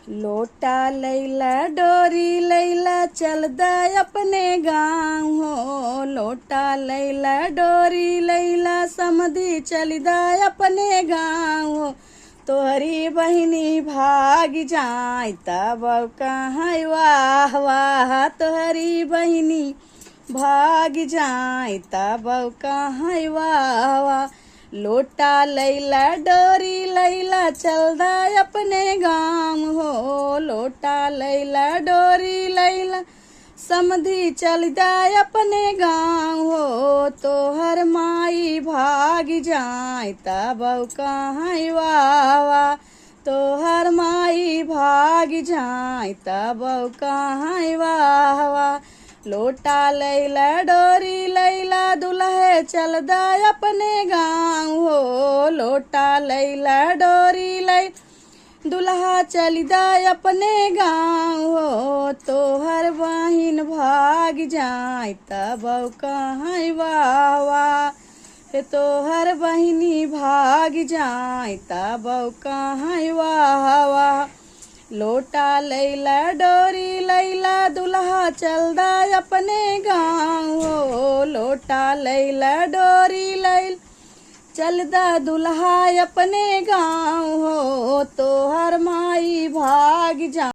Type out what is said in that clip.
लोटा लैला डोरी लैला चल दा अपने गाँव हो। लोटा लैला डोरी लैला समधी चल दा अपने गाँव हो। तोहरी बहिनी भाग जाए तब कहाँ वाह वाह। तोहरी बहिनी भाग जाए तब कहाँ वाह वाह। लोटा लैला डोरी लैला चल दा अपने गाँव हो। लोटा लैला डोरी लैला समधी चल दा अपने गाँव हो। तोहर माई भाग जाए तब कहाँ वाह वाह। तोहर माई भाग जाए तब कहाँ वाह वाह। लोटा लैला डोरी लैला दुल्हे चल दा अपने गाँव हो। लोटा लैला डोरी लैला दुल्हा चल दा अपने गाँव हो। तोहर बहिन भाग जाए तब कहाँ वाह वाह। तोहर बहिनी भाग जाए तब कहाँ वाह वाह। लोटा लैला डोरी लैला दुल्हा चल दा अपने गाँव हो। लोटा लैला डोरी लैला चल दा दुल्हा अपने गाँव हो। तोहर माई भाग जा